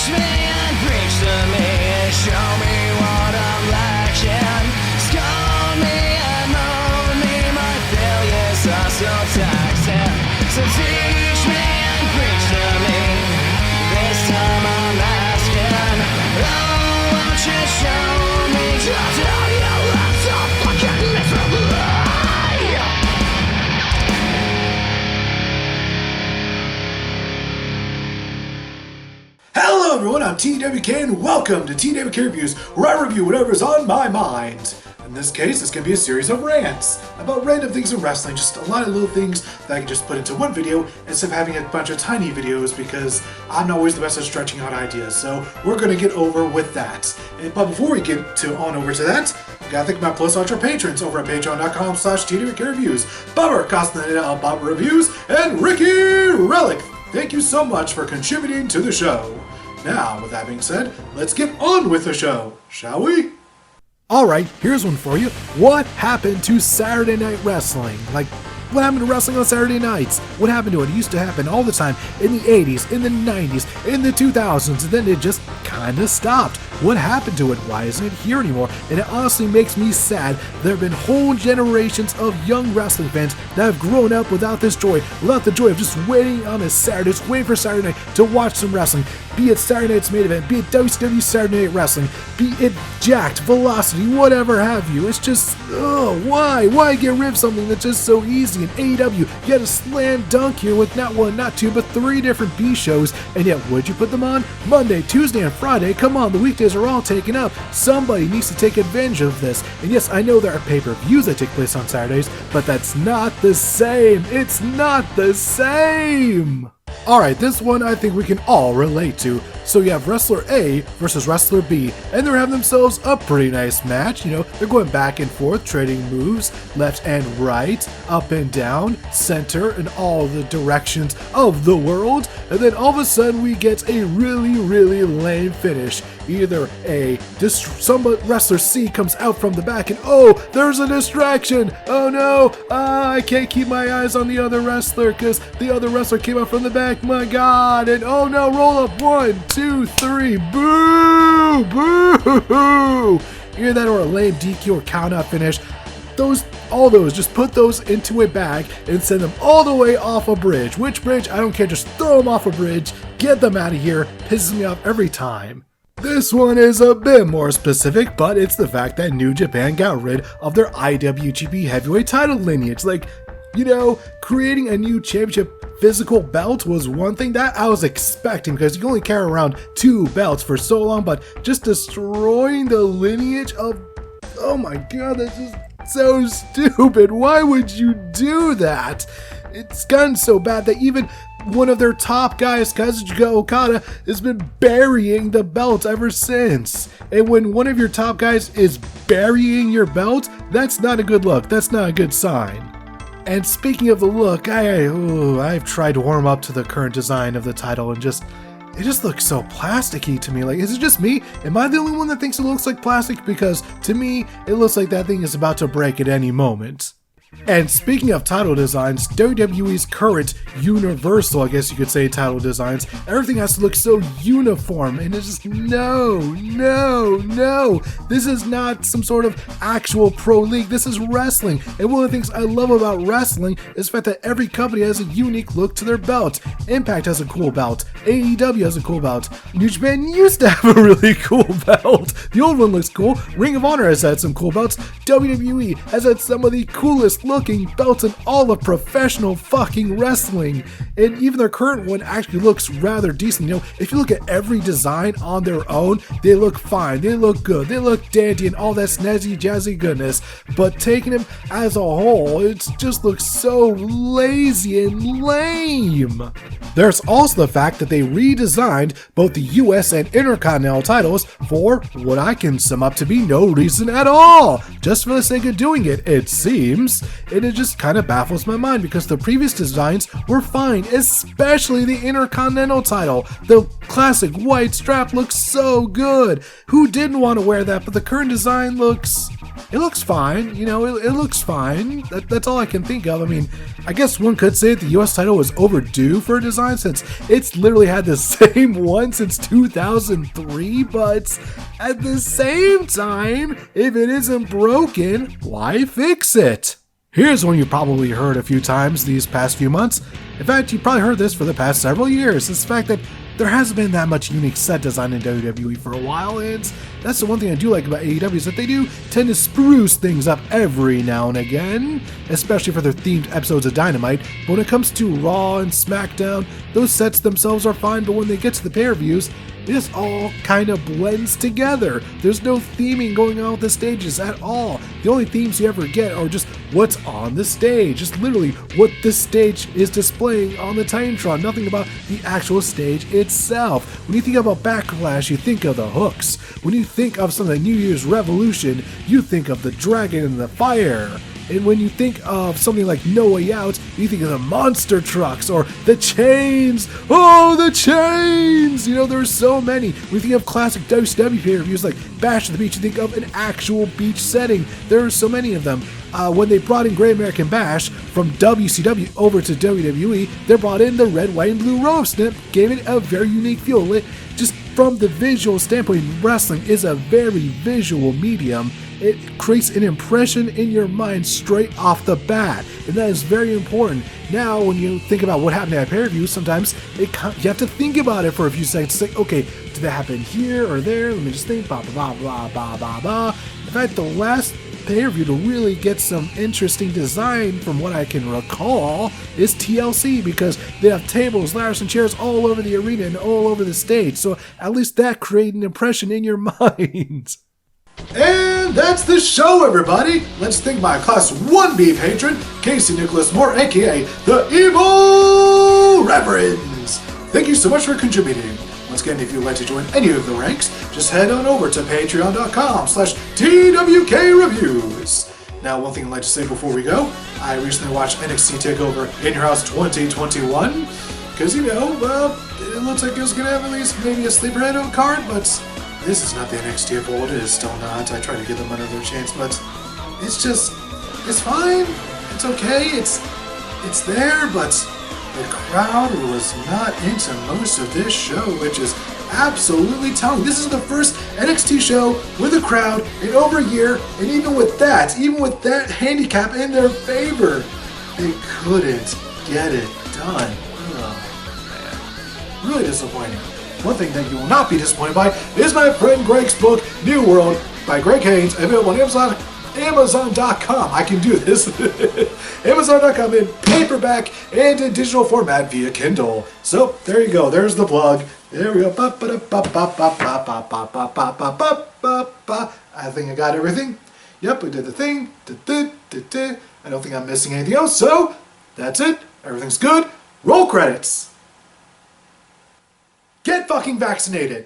Teach me and preach to me and show me what I'm lacking. Scold me and moan me, my failures are so taxing. So teach me and preach to me, this time I'm asking. Oh, won't you show me just how you left so fucking miserably? Hello everyone, I'm TWK and welcome to TWK Reviews, where I review whatever's on my mind. In this case, this can be a series of rants about random things in wrestling, just a lot of little things that I can just put into one video instead of having a bunch of tiny videos because I'm not always the best at stretching out ideas, so we're going to get over with that. But before we get on over to that, we gotta thank my plus ultra patrons over at patreon.com/TWK Reviews, Bubber, Costaneda, Bob Reviews, and Ricky Relic. Thank you so much for contributing to the show. Now, with that being said, let's get on with the show, shall we? Alright, here's one for you. What happened to Saturday Night Wrestling? What happened to wrestling on Saturday nights? What happened to it? It used to happen all the time in the 80s, in the 90s, in the 2000s, and then it just kinda stopped. What happened to it? Why isn't it here anymore? And it honestly makes me sad. There have been whole generations of young wrestling fans that have grown up without this joy, without the joy of just waiting on a Saturday, just waiting for Saturday night to watch some wrestling. Be it Saturday Night's Main Event, be it WCW Saturday Night Wrestling, be it Jacked, Velocity, whatever have you. It's just, why? Why get rid of something that's just so easy? In AEW, you had a slam dunk here with not one, not two, but 3 different B shows, and yet would you put them on? Monday, Tuesday, and Friday? Come on, the weekdays are all taken up. Somebody needs to take advantage of this. And yes, I know there are pay-per-views that take place on Saturdays, but that's not the same. It's not the same! Alright, this one I think we can all relate to. So you have Wrestler A versus Wrestler B, and they're having themselves a pretty nice match. You know, they're going back and forth, trading moves, left and right, up and down, center, and all the directions of the world. And then all of a sudden we get a really, really lame finish. Either some Wrestler C comes out from the back and oh, there's a distraction! Oh no, I can't keep my eyes on the other wrestler because the other wrestler came out from the back, my god, and oh no, roll up, 1, 2, 3, boo, boo! Either that or a lame DQ or count out finish. All those, just put those into a bag and send them all the way off a bridge. Which bridge? I don't care, just throw them off a bridge, get them out of here, pisses me off every time. This one is a bit more specific, but it's the fact that New Japan got rid of their IWGP Heavyweight title lineage. Creating a new championship physical belt was one thing that I was expecting because you can only carry around 2 belts for so long, but just destroying the lineage of... Oh my god, that's just so stupid. Why would you do that? It's gotten so bad that even one of their top guys, Kazuchika Okada, has been burying the belt ever since. And when one of your top guys is burying your belt, that's not a good look. That's not a good sign. And speaking of the look, I've tried to warm up to the current design of the title and it just looks so plasticky to me. Is it just me? Am I the only one that thinks it looks like plastic? Because to me, it looks like that thing is about to break at any moment. And speaking of title designs, WWE's current universal, I guess you could say, title designs, everything has to look so uniform, and it's just no. This is not some sort of actual pro league, this is wrestling. And one of the things I love about wrestling is the fact that every company has a unique look to their belt. Impact has a cool belt, AEW has a cool belt, New Japan used to have a really cool belt. The old one looks cool, Ring of Honor has had some cool belts, WWE has had some of the coolest looking belts in all of professional fucking wrestling, and even their current one actually looks rather decent. If you look at every design on their own, they look fine, they look good, they look dandy and all that snazzy jazzy goodness, but taking them as a whole, it just looks so lazy and lame. There's also the fact that they redesigned both the US and Intercontinental titles for what I can sum up to be no reason at all, just for the sake of doing it, it seems. and it just kind of baffles my mind because the previous designs were fine, especially the Intercontinental title. The classic white strap looks so good. Who didn't want to wear that? But the current design looks fine. You know, it looks fine. That's all I can think of. I mean, I guess one could say the US title was overdue for a design since it's literally had the same one since 2003, but at the same time, if it isn't broken, why fix it? Here's one you probably heard a few times these past few months. In fact, you probably heard this for the past several years. It's the fact that there hasn't been that much unique set design in WWE for a while, and that's the one thing I do like about AEW is that they do tend to spruce things up every now and again, especially for their themed episodes of Dynamite. But when it comes to Raw and SmackDown, those sets themselves are fine, but when they get to the pay-per-views, it just all kind of blends together. There's no theming going on with the stages at all. The only themes you ever get are just what's on the stage. Just literally what the stage is displaying on the Titantron. Nothing about the actual stage itself. When you think about Backlash, you think of the hooks. When you think of some of the New Year's Revolution, you think of the dragon and the fire. And when you think of something like No Way Out, you think of the monster trucks or the chains. Oh, the chains! You know, there's so many. When you think of classic WCW pay-per-views like Bash at the Beach, you think of an actual beach setting. There are so many of them. When they brought in Great American Bash from WCW over to WWE, they brought in the red, white, and blue ropes. And it gave it a very unique feel. Just from the visual standpoint, wrestling is a very visual medium. It creates an impression in your mind straight off the bat, and that is very important. Now, when you think about what happened at pay-per-view, sometimes you have to think about it for a few seconds. Say, okay, did that happen here or there? Let me just think. Blah blah blah blah blah blah. In fact, the last pay-per-view to really get some interesting design, from what I can recall, is TLC, because they have tables, ladders, and chairs all over the arena and all over the stage. So at least that created an impression in your mind. And that's the show, everybody. Let's thank my Class 1B patron, Casey Nicholas Moore, aka the Evil Reverends. Thank you so much for contributing. Once again, if you'd like to join any of the ranks, just head on over to patreon.com/TWK Reviews. Now, one thing I'd like to say before we go, I recently watched NXT TakeOver In Your House 2021, because, you know, well, it looks like it was going to have at least maybe a sleeper head on card, but this is not the NXT of old. It is still not. I try to give them another chance, but it's fine. It's okay. It's there, but the crowd was not into most of this show, which is absolutely telling. This is the first NXT show with a crowd in over a year, and even with that handicap in their favor, they couldn't get it done. Oh, man. Really disappointing. One thing that you will not be disappointed by is my friend Greg's book, New World, by Greg Haynes, available on Amazon.com. I can do this. Amazon.com in paperback and in digital format via Kindle. So, there you go. There's the plug. There we go. I think I got everything. Yep, we did the thing. I don't think I'm missing anything else. So, that's it. Everything's good. Roll credits. Get fucking vaccinated.